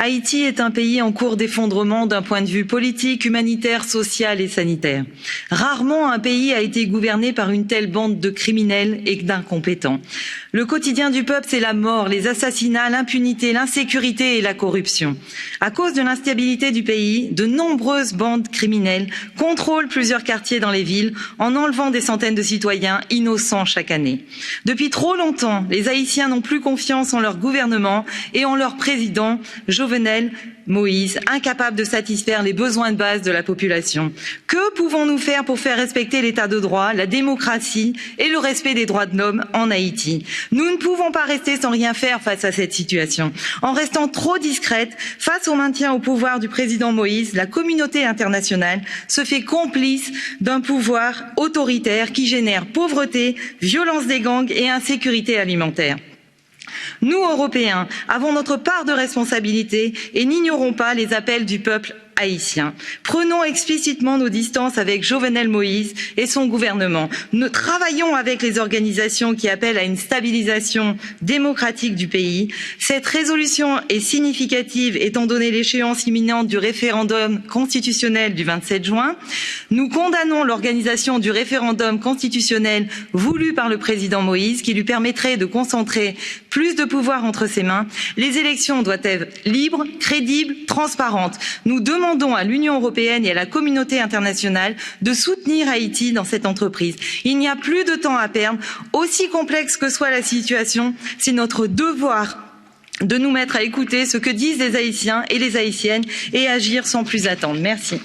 Haïti est un pays en cours d'effondrement d'un point de vue politique, humanitaire, social et sanitaire. Rarement un pays a été gouverné par une telle bande de criminels et d'incompétents. Le quotidien du peuple, c'est la mort, les assassinats, l'impunité, l'insécurité et la corruption. À cause de l'instabilité du pays, de nombreuses bandes criminelles contrôlent plusieurs quartiers dans les villes en enlevant des centaines de citoyens innocents chaque année. Depuis trop longtemps, les Haïtiens n'ont plus confiance en leur gouvernement et en leur président, Jovenel Moïse, incapable de satisfaire les besoins de base de la population. Que pouvons-nous faire pour faire respecter l'état de droit, la démocratie et le respect des droits de l'homme en Haïti? Nous ne pouvons pas rester sans rien faire face à cette situation. En restant trop discrète face au maintien au pouvoir du président Moïse, la communauté internationale se fait complice d'un pouvoir autoritaire qui génère pauvreté, violence des gangs et insécurité alimentaire. Nous, Européens, avons notre part de responsabilité et n'ignorons pas les appels du peuple haïtien. Prenons explicitement nos distances avec Jovenel Moïse et son gouvernement. Nous travaillons avec les organisations qui appellent à une stabilisation démocratique du pays. Cette résolution est significative étant donné l'échéance imminente du référendum constitutionnel du 27 juin. Nous condamnons l'organisation du référendum constitutionnel voulu par le président Moïse qui lui permettrait de concentrer plus de pouvoir entre ses mains. Les élections doivent être libres, crédibles, transparentes. Nous demandons à l'Union européenne et à la communauté internationale de soutenir Haïti dans cette entreprise. Il n'y a plus de temps à perdre. Aussi complexe que soit la situation, c'est notre devoir de nous mettre à écouter ce que disent les Haïtiens et les Haïtiennes et agir sans plus attendre. Merci.